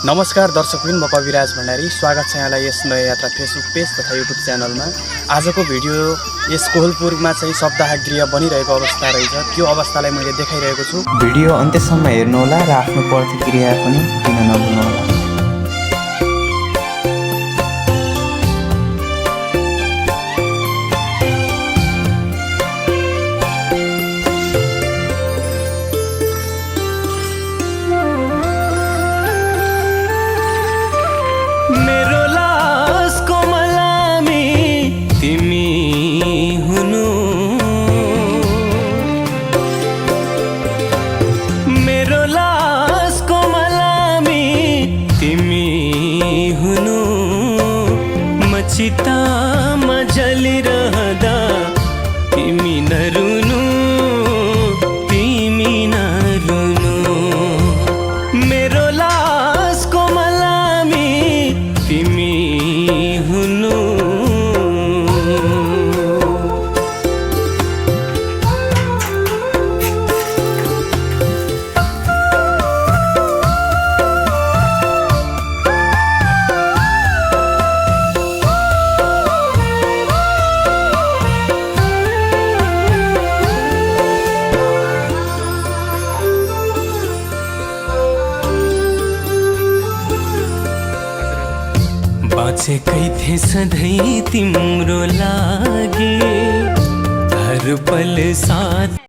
नमस्कार दर्शकवृन्द, म कविराज भण्डारी। स्वागत छ यहाँलाई यस नयाँ यात्रा फेसबुक पेज तथा युट्युब च्यानलमा। आजको भिडियो यस कोहलपुरमा चाहिँ सप्ताह गृह बनिरहेको अवस्था रहेछ, त्यो अवस्थालाई मैले देखाइरहेको छु। भिडियो अन्त्यसम्म हेर्नुहोला र आफ्नो प्रतिक्रिया पनि दिन नभुल्नुहोला। मेरो लासको मलामी तिमी हुनु, मेरो लासको मलामी तिमी हुनु, म चितामा जलिरहँदा तिमी नरुनु, तिमी नरुनु। मेरो लासको मलामी तिमी हुनु। बाँचेकै थिएँ सधैँ तिम्रो लागि, हर पल साथ